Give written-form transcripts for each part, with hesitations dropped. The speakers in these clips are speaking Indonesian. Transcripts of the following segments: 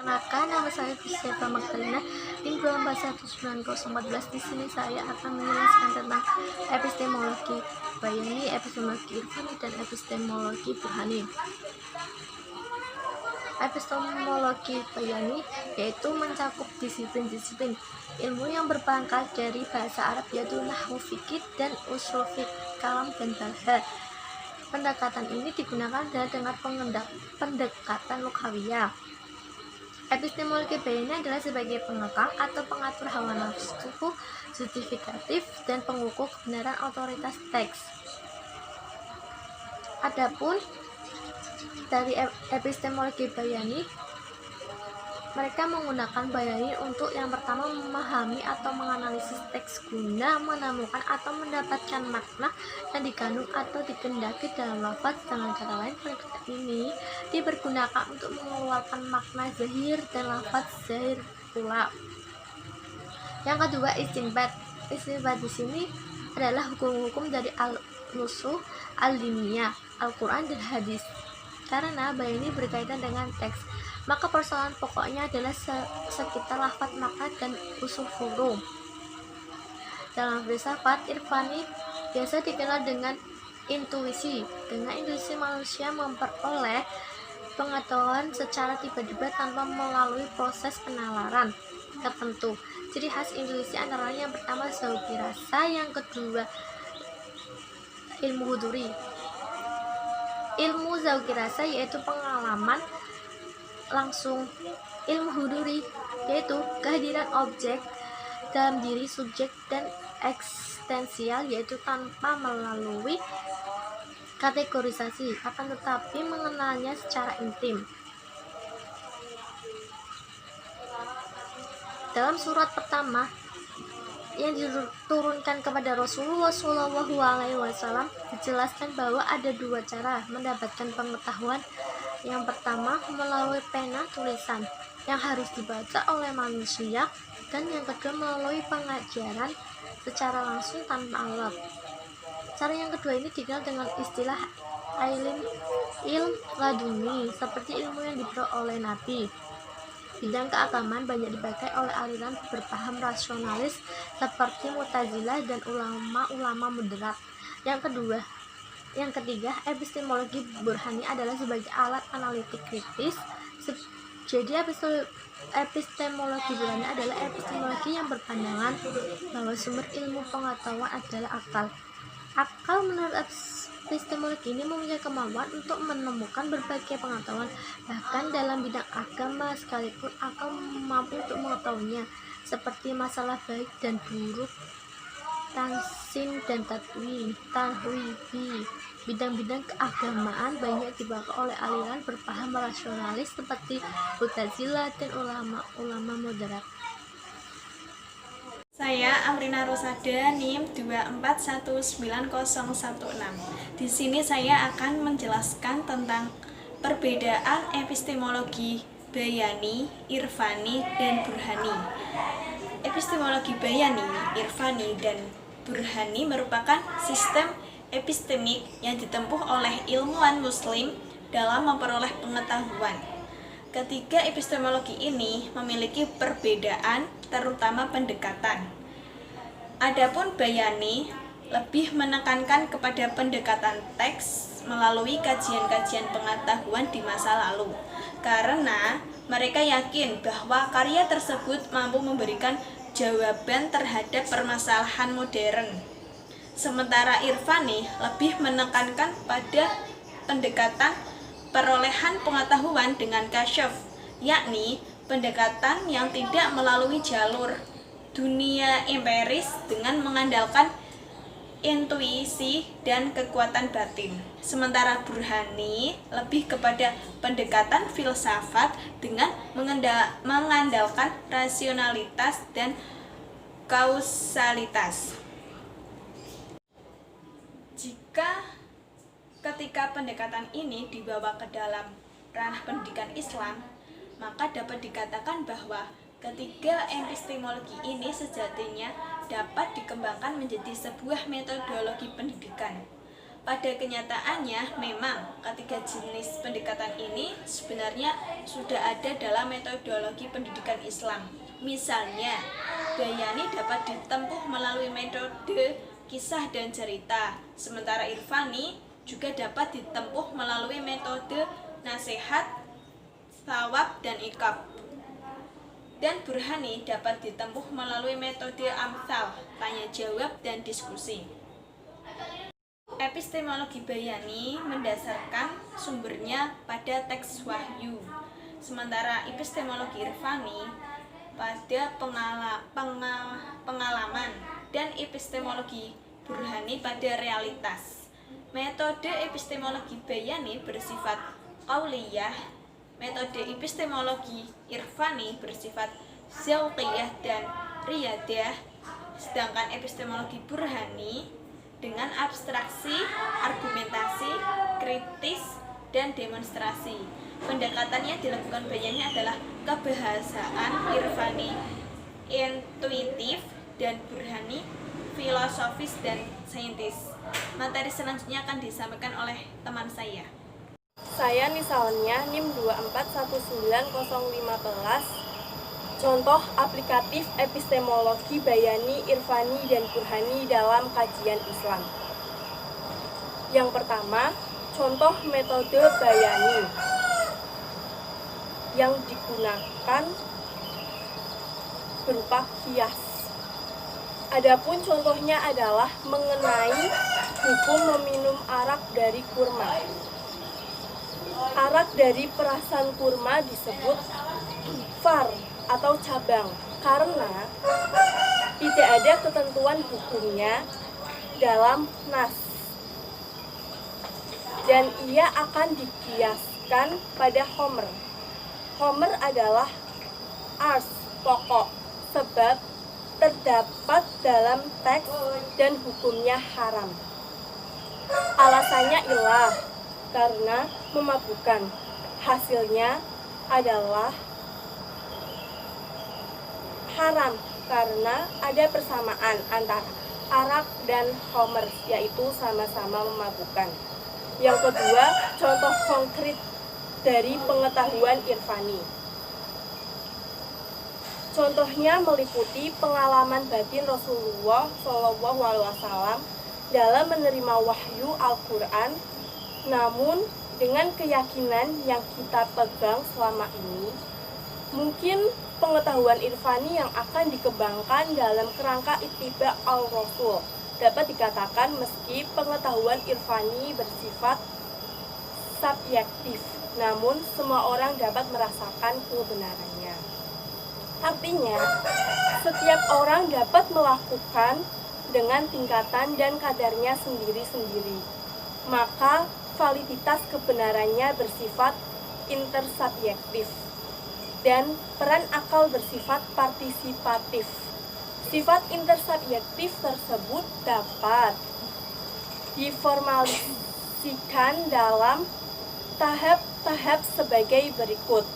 Kenalkan, nama saya Fisiapa Magdalena, tim 2419014. Di sini saya akan menjelaskan tentang epistemologi bayani, epistemologi irfani, dan epistemologi burhani. Epistemologi bayani yaitu mencakup disiplin-disiplin ilmu yang berpangkat dari bahasa Arab, yaitu nahwu, fikih, dan ushul fiqh, kalam, dan balagha. Pendekatan ini digunakan dengan pendekatan lughawiyah. Epistemologi bayani adalah sebagai pengekang atau pengatur hawa nafsu, justifikatif, dan pengukur kebenaran otoritas teks. Adapun dari epistemologi bayani, mereka menggunakan bayani untuk yang pertama memahami atau menganalisis teks guna menemukan atau mendapatkan makna yang dikandung atau dikehendaki dalam lafaz. Dengan kata lain, pendekatan ini dipergunakan untuk mengeluarkan makna zahir dan lafaz zahir pula. Yang kedua, istinbat. Istinbat di sini adalah hukum-hukum dari al-nusuh al-diniyah, Al-Quran dan hadis. Karena bayani berkaitan dengan teks, maka persoalan pokoknya adalah sekitar lafaz, makna, dan usul furu. Dalam filsafat irfani biasa dikenal dengan intuisi. Dengan intuisi manusia memperoleh pengetahuan secara tiba-tiba tanpa melalui proses penalaran tertentu. Ciri khas intuisi antara yang pertama zauqi rasa, yang kedua ilmu huduri. Ilmu zauqi rasa yaitu pengalaman langsung. Ilmu huduri yaitu kehadiran objek dalam diri subjek, dan eksistensial yaitu tanpa melalui kategorisasi akan tetapi mengenalnya secara intim. Dalam surat pertama yang diturunkan kepada Rasulullah SAW dijelaskan bahwa ada dua cara mendapatkan pengetahuan. Yang pertama melalui pena tulisan yang harus dibaca oleh manusia, dan yang kedua melalui pengajaran secara langsung tanpa alat. Cara yang kedua ini dikenal dengan istilah ilm laduni, seperti ilmu yang diperoleh oleh Nabi. Bidang keagamaan banyak dipakai oleh aliran berpaham rasionalis seperti Mu'tazilah dan ulama-ulama moderat. Yang ketiga, epistemologi burhani adalah sebagai alat analitik kritis. Jadi epistemologi burhani adalah epistemologi yang berpandangan bahwa sumber ilmu pengetahuan adalah akal. Akal menurut epistemologi ini mempunyai kemampuan untuk menemukan berbagai pengetahuan, bahkan dalam bidang agama sekalipun akal mampu untuk mengetahuinya, seperti masalah baik dan buruk, tansin dan tahwibi. Bidang-bidang keagamaan banyak dibawa oleh aliran berpaham rasionalis seperti Mu'tazilah dan ulama-ulama moderat. Saya Amrina Rosada, NIM 2419016. Di sini saya akan menjelaskan tentang perbedaan epistemologi bayani, irfani, dan burhani. Epistemologi bayani, irfani, dan burhani merupakan sistem epistemik yang ditempuh oleh ilmuwan muslim dalam memperoleh pengetahuan. Ketiga epistemologi ini memiliki perbedaan, terutama pendekatan. Adapun bayani lebih menekankan kepada pendekatan teks melalui kajian-kajian pengetahuan di masa lalu, karena mereka yakin bahwa karya tersebut mampu memberikan jawaban terhadap permasalahan modern. Sementara irfani lebih menekankan pada pendekatan perolehan pengetahuan dengan kasyaf, yakni pendekatan yang tidak melalui jalur dunia empiris dengan mengandalkan intuisi dan kekuatan batin. Sementara burhani lebih kepada pendekatan filsafat dengan mengandalkan rasionalitas dan kausalitas. Ketika pendekatan ini dibawa ke dalam ranah pendidikan Islam, maka dapat dikatakan bahwa ketiga epistemologi ini sejatinya dapat dikembangkan menjadi sebuah metodologi pendidikan. Pada kenyataannya, memang ketiga jenis pendekatan ini sebenarnya sudah ada dalam metodologi pendidikan Islam. Misalnya, Bayani dapat ditempuh melalui metode kisah dan cerita, sementara Irfani juga dapat ditempuh melalui metode nasihat, thawab, dan iqab. Dan Burhani dapat ditempuh melalui metode amsal, tanya jawab, dan diskusi. Epistemologi Bayani mendasarkan sumbernya pada teks wahyu, sementara epistemologi Irfani pada pengalaman, dan epistemologi Burhani pada realitas. Metode epistemologi Bayani bersifat qauliyah, metode epistemologi Irfani bersifat zauqiyah dan riyadah, sedangkan epistemologi Burhani dengan abstraksi, argumentasi, kritis, dan demonstrasi. Pendekatan yang dilakukan Bayani adalah kebahasaan, Irfani intuitif, dan Burhani filosofis dan saintis. Materi selanjutnya akan disampaikan oleh teman saya. Saya misalnya NIM 2419015. Contoh aplikatif epistemologi Bayani, Irfani, dan Burhani dalam kajian Islam. Yang pertama, contoh metode Bayani yang digunakan berupa kias. Adapun contohnya adalah mengenai hukum meminum arak dari kurma. Arak dari perasan kurma disebut far atau cabang karena tidak ada ketentuan hukumnya dalam nas, dan ia akan dikiaskan pada homer. Homer adalah ars, pokok, sebab terdapat dalam teks dan hukumnya haram. Alasannya ilah, karena memabukkan. Hasilnya adalah haram karena ada persamaan antara arak dan homer, yaitu sama-sama memabukkan. Yang kedua, contoh konkret dari pengetahuan Irfani. Contohnya meliputi pengalaman batin Rasulullah SAW dalam menerima wahyu Al-Quran, namun dengan keyakinan yang kita pegang selama ini, mungkin pengetahuan Irfani yang akan dikembangkan dalam kerangka ittiba al-Rasul. Dapat dikatakan meski pengetahuan Irfani bersifat subjektif, namun semua orang dapat merasakan kebenarannya. Artinya, setiap orang dapat melakukan dengan tingkatan dan kadarnya sendiri-sendiri. Maka, validitas kebenarannya bersifat intersubjektif dan peran akal bersifat partisipatif. Sifat intersubjektif tersebut dapat diformulasikan dalam tahap-tahap sebagai berikut.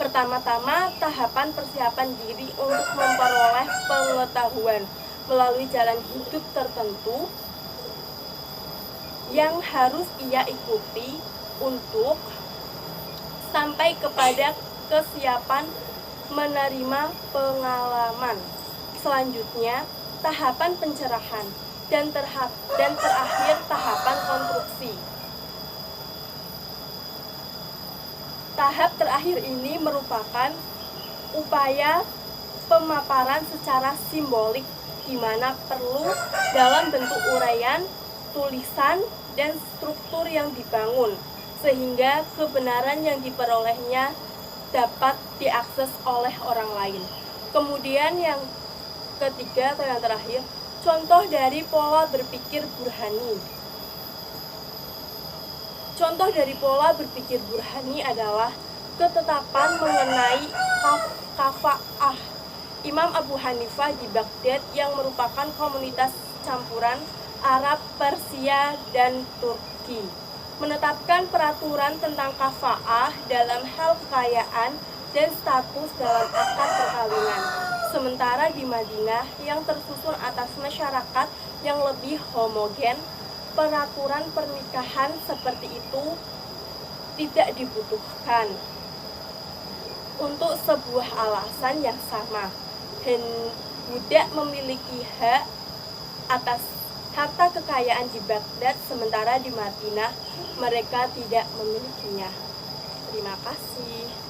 Pertama-tama, tahapan persiapan diri untuk memperoleh pengetahuan melalui jalan hidup tertentu yang harus ia ikuti untuk sampai kepada kesiapan menerima pengalaman. Selanjutnya, tahapan pencerahan dan terakhir tahapan konstruksi. Tahap terakhir ini merupakan upaya pemaparan secara simbolik di mana perlu dalam bentuk uraian, tulisan, dan struktur yang dibangun sehingga kebenaran yang diperolehnya dapat diakses oleh orang lain. Kemudian yang ketiga atau yang terakhir, contoh dari pola berpikir Burhani. Contoh dari pola berpikir Burhani adalah ketetapan mengenai kafa'ah Imam Abu Hanifah di Baghdad yang merupakan komunitas campuran Arab, Persia, dan Turki. Menetapkan peraturan tentang kafa'ah dalam hal kekayaan dan status dalam akad perkawinan. Sementara di Madinah yang tersusun atas masyarakat yang lebih homogen, peraturan pernikahan seperti itu tidak dibutuhkan untuk sebuah alasan yang sama. Budak memiliki hak atas harta kekayaan di Baghdad, sementara di Madinah mereka tidak memilikinya. Terima kasih.